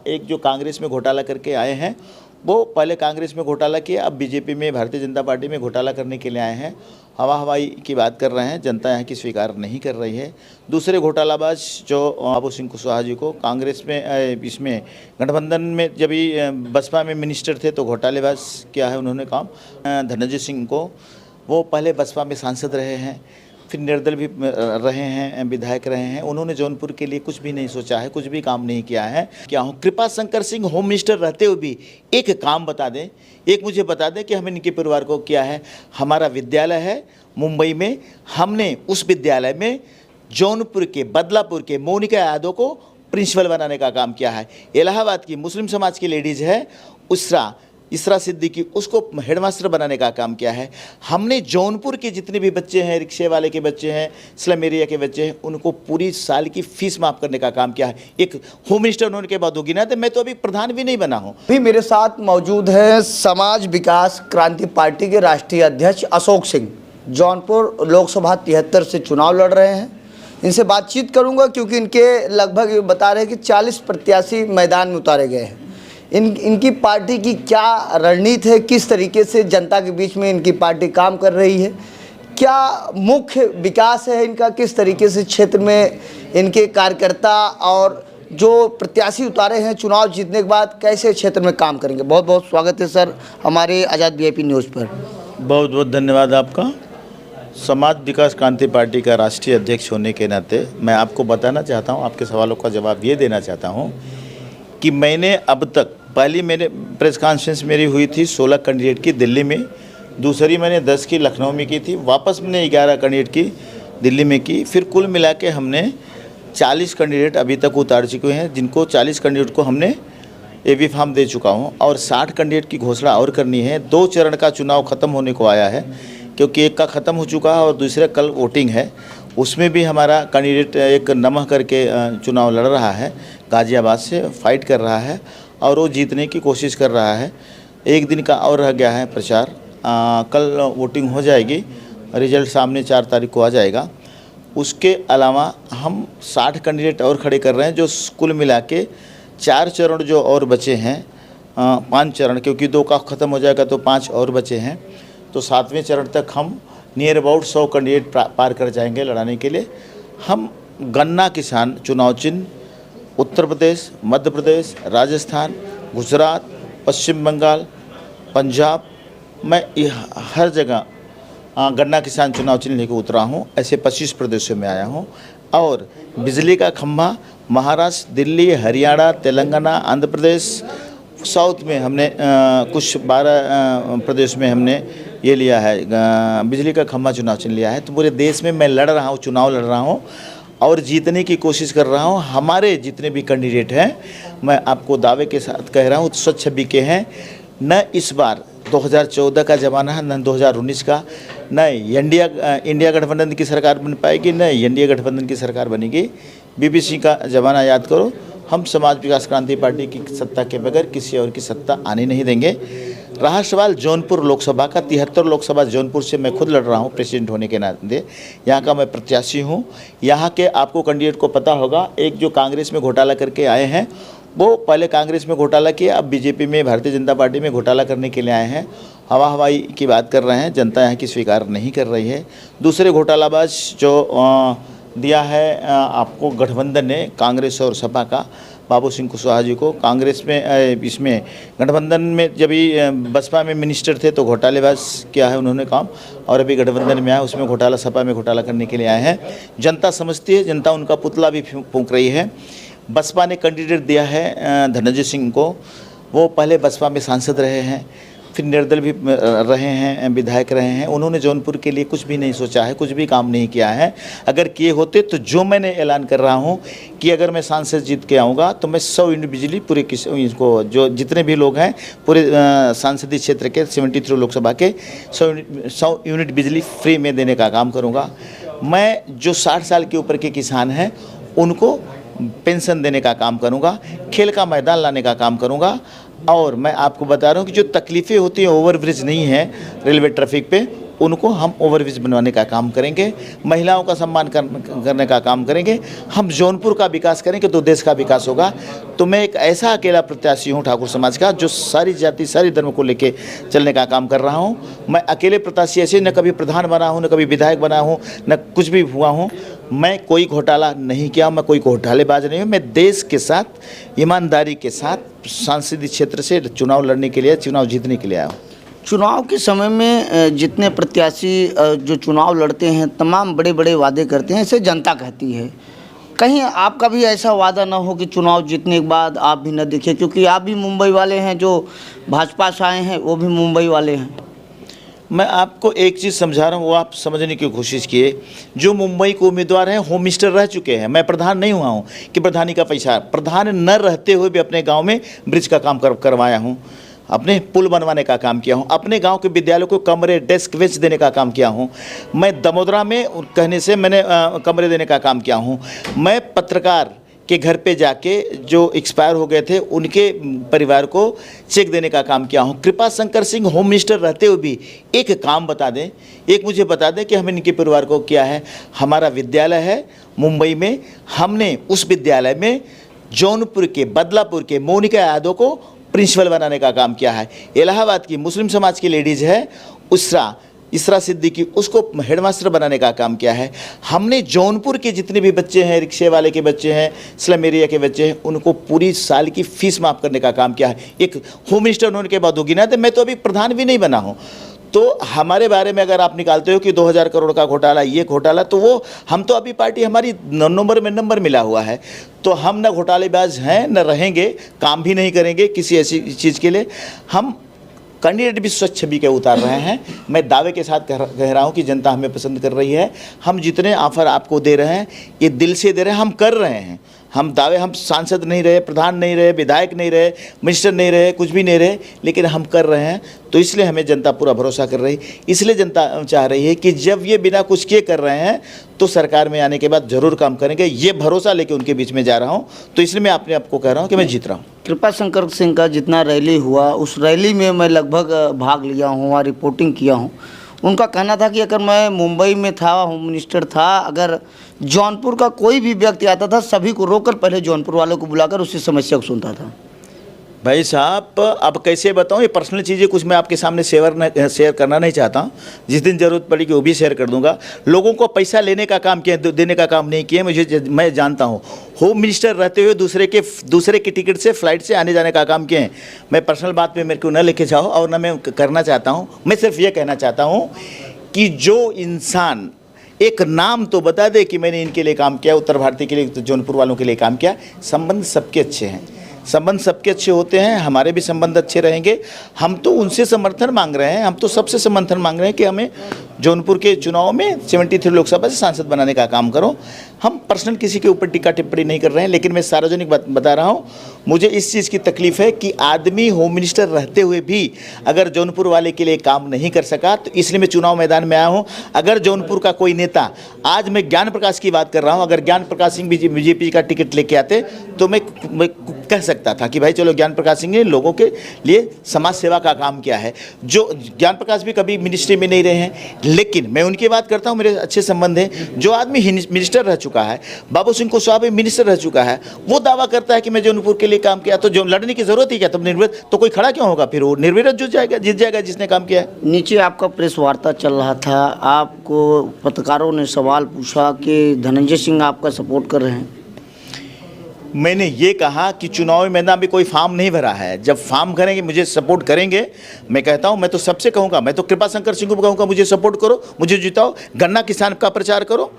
एक जो कांग्रेस में घोटाला करके आए हैं, वो पहले कांग्रेस में घोटाला किया, अब बीजेपी में भारतीय जनता पार्टी में घोटाला करने के लिए आए हैं। हवा हवाई की बात कर रहे हैं, जनता यहाँ की स्वीकार नहीं कर रही है। दूसरे घोटालाबाज जो बाबू सिंह कुशवाहा जी को कांग्रेस में इसमें गठबंधन में जब भी बसपा में मिनिस्टर थे तो घोटालेबाज किया है उन्होंने काम। धनंजय सिंह को, वो पहले बसपा में सांसद रहे हैं, फिर निर्दल भी रहे हैं, विधायक रहे हैं। उन्होंने जौनपुर के लिए कुछ भी नहीं सोचा है, कुछ भी काम नहीं किया है। क्या हूँ, कृपा शंकर सिंह होम मिनिस्टर रहते हुए भी एक काम बता दें, एक मुझे बता दें कि हमें इनके परिवार को क्या है। हमारा विद्यालय है मुंबई में, हमने उस विद्यालय में जौनपुर के, बदलापुर के मोनिका यादव को प्रिंसिपल बनाने का काम किया है। इलाहाबाद की मुस्लिम समाज की लेडीज़ है इसरा सिद्दीकी, उसको हेडमास्टर बनाने का काम किया है। हमने जौनपुर के जितने भी बच्चे हैं, रिक्शे वाले के बच्चे हैं, स्लम एरिया के बच्चे हैं, उनको पूरी साल की फीस माफ़ करने का काम किया है। एक होम मिनिस्टर होने के बाद होगी ना, तो मैं तो अभी प्रधान भी नहीं बना हूँ। अभी मेरे साथ मौजूद है समाज विकास क्रांति पार्टी के राष्ट्रीय अध्यक्ष अशोक सिंह, जौनपुर लोकसभा 73 से चुनाव लड़ रहे हैं। इनसे बातचीत करूँगा क्योंकि इनके लगभग बता रहे हैं कि 40 प्रत्याशी मैदान में उतारे गए हैं। इनकी पार्टी की क्या रणनीति है, किस तरीके से जनता के बीच में इनकी पार्टी काम कर रही है, क्या मुख्य विकास है इनका, किस तरीके से क्षेत्र में इनके कार्यकर्ता और जो प्रत्याशी उतारे हैं चुनाव जीतने के बाद कैसे क्षेत्र में काम करेंगे। बहुत बहुत स्वागत है सर हमारे आज़ाद वीआईपी न्यूज़ पर। बहुत बहुत धन्यवाद आपका। समाज विकास क्रांति पार्टी का राष्ट्रीय अध्यक्ष होने के नाते मैं आपको बताना चाहता हूँ, आपके सवालों का जवाब ये देना चाहता हूँ कि मैंने अब तक पहली मेरे प्रेस कॉन्फ्रेंस मेरी हुई थी 16 कैंडिडेट की दिल्ली में, दूसरी मैंने 10 की लखनऊ में की थी, वापस मैंने 11 कैंडिडेट की दिल्ली में की। फिर कुल मिला के हमने 40 कैंडिडेट अभी तक उतार चुके हैं, जिनको 40 कैंडिडेट को हमने एबी फॉर्म दे चुका हूं और 60 कैंडिडेट की घोषणा और करनी है। 2 चरण का चुनाव ख़त्म होने को आया है, क्योंकि एक का ख़त्म हो चुका है और दूसरा कल वोटिंग है। उसमें भी हमारा कैंडिडेट एक नमह करके चुनाव लड़ रहा है, गाज़ियाबाद से फाइट कर रहा है और वो जीतने की कोशिश कर रहा है। एक दिन का और रह गया है प्रचार, कल वोटिंग हो जाएगी, रिजल्ट सामने 4 तारीख को आ जाएगा। उसके अलावा हम 60 कैंडिडेट और खड़े कर रहे हैं, जो कुल मिला के 4 चरण जो और बचे हैं, 5 चरण, क्योंकि 2 का ख़त्म हो जाएगा तो 5 और बचे हैं, तो 7वें चरण तक हम नियर अबाउट 100 कैंडिडेट पार कर जाएंगे लड़ाने के लिए। हम गन्ना किसान चुनाव चिन्ह उत्तर प्रदेश, मध्य प्रदेश, राजस्थान, गुजरात, पश्चिम बंगाल, पंजाब, मैं हर जगह गन्ना किसान चुनाव चिन्ह लेकर उतरा हूँ। ऐसे 25 प्रदेशों में आया हूँ और बिजली का खंभा महाराष्ट्र, दिल्ली, हरियाणा, तेलंगाना, आंध्र प्रदेश, साउथ में हमने कुछ 12 प्रदेश में हमने ये लिया है, बिजली का खंभा चुनाव चिन्ह लिया है। तो पूरे देश में मैं लड़ रहा हूँ, चुनाव लड़ रहा हूँ और जीतने की कोशिश कर रहा हूँ। हमारे जितने भी कैंडिडेट हैं, मैं आपको दावे के साथ कह रहा हूँ, स्वच्छ छवि के हैं। न इस बार 2014 का ज़माना है, न 2019 का, न इंडिया गठबंधन की सरकार बन पाएगी, न एनडीए गठबंधन की सरकार बनेगी। बीबीसी का ज़माना याद करो। हम समाज विकास क्रांति पार्टी की सत्ता के बगैर किसी और की सत्ता आने नहीं देंगे। रहा सवाल जौनपुर लोकसभा का, 73 लोकसभा जौनपुर से मैं खुद लड़ रहा हूँ प्रेसिडेंट होने के नाते, यहाँ का मैं प्रत्याशी हूँ। यहाँ के आपको कैंडिडेट को पता होगा, एक जो कांग्रेस में घोटाला करके आए हैं, वो पहले कांग्रेस में घोटाला किया, अब बीजेपी में भारतीय जनता पार्टी में घोटाला करने के लिए आए हैं। हवा हवाई की बात कर रहे हैं, जनता यहाँ की स्वीकार नहीं कर रही है। दूसरे घोटालाबाज जो दिया है आपको गठबंधन ने, कांग्रेस और सपा का, बाबू सिंह कुशवाहा जी को कांग्रेस में इसमें गठबंधन में जब भी बसपा में मिनिस्टर थे तो घोटालेबाज किया है उन्होंने काम, और अभी गठबंधन में आया उसमें घोटाला, सपा में घोटाला करने के लिए आए हैं। जनता समझती है, जनता उनका पुतला भी फूंक रही है। बसपा ने कैंडिडेट दिया है धनंजय सिंह को, वो पहले बसपा में सांसद रहे हैं, फिर निर्दल भी रहे हैं, विधायक रहे हैं। उन्होंने जौनपुर के लिए कुछ भी नहीं सोचा है, कुछ भी काम नहीं किया है। अगर किए होते तो जो मैंने ऐलान कर रहा हूं कि अगर मैं सांसद जीत के आऊँगा तो मैं 100 यूनिट बिजली पूरे इसको, जो जितने भी लोग हैं पूरे सांसदीय क्षेत्र के 73 लोकसभा के 100 यूनिट बिजली फ्री में देने का काम करूँगा। मैं जो 60 साल के ऊपर के किसान हैं उनको पेंशन देने का काम करूँगा, खेल का मैदान लाने का काम करूँगा। और मैं आपको बता रहा हूँ कि जो तकलीफ़ें होती हैं, ओवरब्रिज नहीं है रेलवे ट्रैफिक पे, उनको हम ओवरब्रिज बनवाने का काम करेंगे, महिलाओं का सम्मान करने का काम करेंगे। हम जौनपुर का विकास करेंगे तो देश का विकास होगा। तो मैं एक ऐसा अकेला प्रत्याशी हूँ ठाकुर समाज का, जो सारी जाति सारी धर्म को लेके चलने का काम कर रहा हूँ। मैं अकेले प्रत्याशी ऐसे न कभी प्रधान बना हूँ, न कभी विधायक बना हूँ, न कुछ भी हुआ हूँ। मैं कोई घोटाला नहीं किया, मैं कोई घोटालेबाज नहीं हूँ। मैं देश के साथ ईमानदारी के साथ संसदीय क्षेत्र से चुनाव लड़ने के लिए, चुनाव जीतने के लिए आया हूँ। चुनाव के समय में जितने प्रत्याशी जो चुनाव लड़ते हैं तमाम बड़े बड़े वादे करते हैं, इसे जनता कहती है। कहीं आपका भी ऐसा वादा ना हो कि चुनाव जीतने के बाद आप भी न दिखे, क्योंकि आप भी मुंबई वाले हैं, जो भाजपा से आए हैं वो भी मुंबई वाले हैं। मैं आपको एक चीज़ समझा रहा हूँ, वो आप समझने की कोशिश किए। जो मुंबई के उम्मीदवार हैं होम मिनिस्टर रह चुके हैं। मैं प्रधान नहीं हुआ हूँ कि प्रधानी का पैसा, प्रधान न रहते हुए भी अपने गांव में ब्रिज का काम करवाया हूँ, अपने पुल बनवाने का काम किया हूँ, अपने गांव के विद्यालयों को कमरे, डेस्क, बेंच देने का काम किया हूँ। मैं दमोदरा में कहने से मैंने कमरे देने का काम किया हूँ। मैं पत्रकार के घर पे जाके जो एक्सपायर हो गए थे उनके परिवार को चेक देने का काम किया हूँ। कृपा शंकर सिंह होम मिनिस्टर रहते हुए भी एक काम बता दें, एक मुझे बता दें कि हमने इनके परिवार को किया है। हमारा विद्यालय है मुंबई में, हमने उस विद्यालय में जौनपुर के, बदलापुर के मोनिका यादव को प्रिंसिपल बनाने का काम किया है। इलाहाबाद की मुस्लिम समाज की लेडीज़ है इसरा सिद्दीकी, उसको हेडमास्टर बनाने का काम किया है। हमने जौनपुर के जितने भी बच्चे हैं, रिक्शे वाले के बच्चे हैं, स्लम एरिया के बच्चे हैं, उनको पूरी साल की फीस माफ़ करने का काम किया है। एक होम मिनिस्टर होने के बाद होगी ना, तो मैं तो अभी प्रधान भी नहीं बना हूँ। तो हमारे बारे में अगर आप निकालते हो कि 2000 करोड़ का घोटाला, ये घोटाला, तो वो हम तो अभी पार्टी हमारी नंबर में नंबर मिला हुआ है। तो हम न घोटालेबाज हैं, न रहेंगे, काम भी नहीं करेंगे किसी ऐसी चीज़ के लिए। हम कैंडिडेट भी स्वच्छ छवि के उतार रहे हैं। मैं दावे के साथ कह रहा हूं कि जनता हमें पसंद कर रही है। हम जितने ऑफर आपको दे रहे हैं ये दिल से दे रहे हैं, हम कर रहे हैं। हम दावे, हम सांसद नहीं रहे, प्रधान नहीं रहे, विधायक नहीं रहे, मिनिस्टर नहीं रहे, कुछ भी नहीं रहे, लेकिन हम कर रहे हैं। तो इसलिए हमें जनता पूरा भरोसा कर रही, इसलिए जनता चाह रही है कि जब ये बिना कुछ किए कर रहे हैं तो सरकार में आने के बाद ज़रूर काम करेंगे। ये भरोसा लेके उनके बीच में जा रहा हूँ। तो इसलिए मैं अपने आप को कह रहा हूँ कि मैं जीत रहा हूँ। कृपा शंकर सिंह का जितना रैली हुआ, उस रैली में मैं लगभग भाग लिया हूँ, वहाँ रिपोर्टिंग किया हूँ। उनका कहना था कि अगर मैं मुंबई में था, होम मिनिस्टर था, अगर जौनपुर का कोई भी व्यक्ति आता था, सभी को रोककर पहले जौनपुर वालों को बुलाकर उसकी समस्या को सुनता था। भाई साहब, अब कैसे बताऊँ, ये पर्सनल चीज़ें कुछ मैं आपके सामने शेयर करना नहीं चाहता हूँ। जिस दिन ज़रूरत पड़ेगी वो भी शेयर कर दूंगा। लोगों को पैसा लेने का काम किया, देने का काम नहीं किया। मैं जानता हूँ, होम मिनिस्टर रहते हुए दूसरे की टिकट से, फ्लाइट से आने जाने का काम किए हैं। मैं पर्सनल बात पे मेरे को न लेके जाओ और न मैं करना चाहता हूँ। मैं सिर्फ ये कहना चाहता हूँ कि जो इंसान एक नाम तो बता दे कि मैंने इनके लिए काम किया, उत्तर भारतीय के लिए, जौनपुर वालों के लिए काम किया। संबंध सबके अच्छे हैं, संबंध सबके अच्छे होते हैं, हमारे भी संबंध अच्छे रहेंगे। हम तो उनसे समर्थन मांग रहे हैं, हम तो सबसे समर्थन मांग रहे हैं कि हमें जौनपुर के चुनाव में 73 लोकसभा से सांसद बनाने का काम करो। हम पर्सनल किसी के ऊपर टिक्का टिप्पणी नहीं कर रहे हैं, लेकिन मैं सार्वजनिक बता रहा हूँ। मुझे इस चीज़ की तकलीफ़ है कि आदमी होम मिनिस्टर रहते हुए भी अगर जौनपुर वाले के लिए काम नहीं कर सका, तो इसलिए मैं चुनाव मैदान में आया हूँ। अगर जौनपुर का कोई नेता, आज मैं ज्ञान प्रकाश की बात कर रहा हूँ, अगर ज्ञान प्रकाश सिंह बीजेपी का टिकट लेके आते तो मैं कह सकता था कि भाई चलो, ज्ञान प्रकाश सिंह ने लोगों के लिए समाज सेवा का काम किया है। जो ज्ञान प्रकाश भी कभी मिनिस्ट्री में नहीं रहे हैं, लेकिन मैं उनकी बात करता हूँ, मेरे अच्छे संबंध हैं। जो आदमी मिनिस्टर रह चुका है, बाबू सिंह कुशवाहा मिनिस्टर रह चुका है, वो दावा करता है कि मैं जौनपुर के लिए काम किया, तो जो लड़ने की जरूरत ही क्या? तब निर्विरोध तो कोई खड़ा क्यों होगा? फिर वो निर्विरोध जीत जाएगा जिसने काम किया है। नीचे आपका प्रेस वार्ता चल रहा था, आपको पत्रकारों ने सवाल पूछा कि धनंजय सिंह आपका सपोर्ट कर रहे हैं। मैंने ये कहा कि चुनावी मैदान में कोई फॉर्म नहीं भरा है। जब फॉर्म भरेंगे, मुझे सपोर्ट करेंगे। मैं कहता हूँ, मैं तो सबसे कहूँगा, मैं तो कृपा शंकर सिंह को कहूँगा मुझे सपोर्ट करो, मुझे जिताओ, गन्ना किसान का प्रचार करो।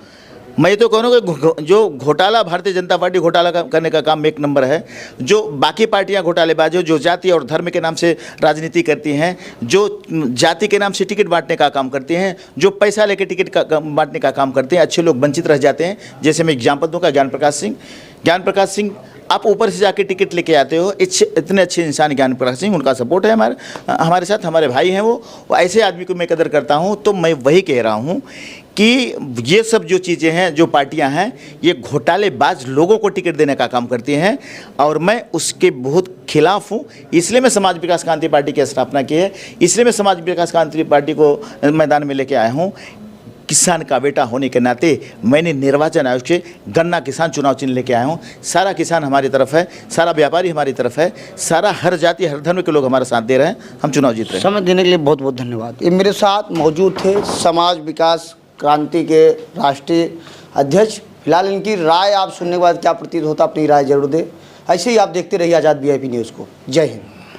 मैं तो कहूँगा जो घोटाला, भारतीय जनता पार्टी घोटाला करने का काम एक नंबर है। जो बाकी पार्टियां घोटालेबाज हो, जो जाति और धर्म के नाम से राजनीति करती हैं, जो जाति के नाम से टिकट बांटने का काम करते हैं, जो पैसा लेकर टिकट बांटने का काम करते हैं, अच्छे लोग वंचित रह जाते हैं। जैसे मैं एग्जाम्पल दूँगा, ज्ञान प्रकाश सिंह आप ऊपर से जाके टिकट लेके आते हो, इतने अच्छे इंसान ज्ञान प्रकाश सिंह, उनका सपोर्ट है हमारे साथ, हमारे भाई हैं वो ऐसे आदमी को मैं कदर करता हूँ। तो मैं वही कह रहा हूँ कि ये सब जो चीज़ें हैं, जो पार्टियां हैं, ये घोटालेबाज लोगों को टिकट देने का काम करती हैं और मैं उसके बहुत खिलाफ हूँ। इसलिए मैं समाज विकास क्रांति पार्टी की स्थापना की है, इसलिए मैं समाज विकास क्रांति पार्टी को मैदान में लेके आया हूँ। किसान का बेटा होने के नाते मैंने निर्वाचन आयोग से गन्ना किसान चुनाव चिन्ह लेके आया हूँ। सारा किसान हमारी तरफ है, सारा व्यापारी हमारी तरफ है, सारा हर जाति हर धर्म के लोग हमारा साथ दे रहे हैं, हम चुनाव जीत रहे हैं। समय देने के लिए बहुत बहुत धन्यवाद। ये मेरे साथ मौजूद थे समाज विकास क्रांति के राष्ट्रीय अध्यक्ष। फिलहाल इनकी राय आप सुनने के बाद क्या प्रतीत होता, अपनी राय जरूर दें। ऐसे ही आप देखते रहिए आज़ाद VIP न्यूज़ को। जय हिंद।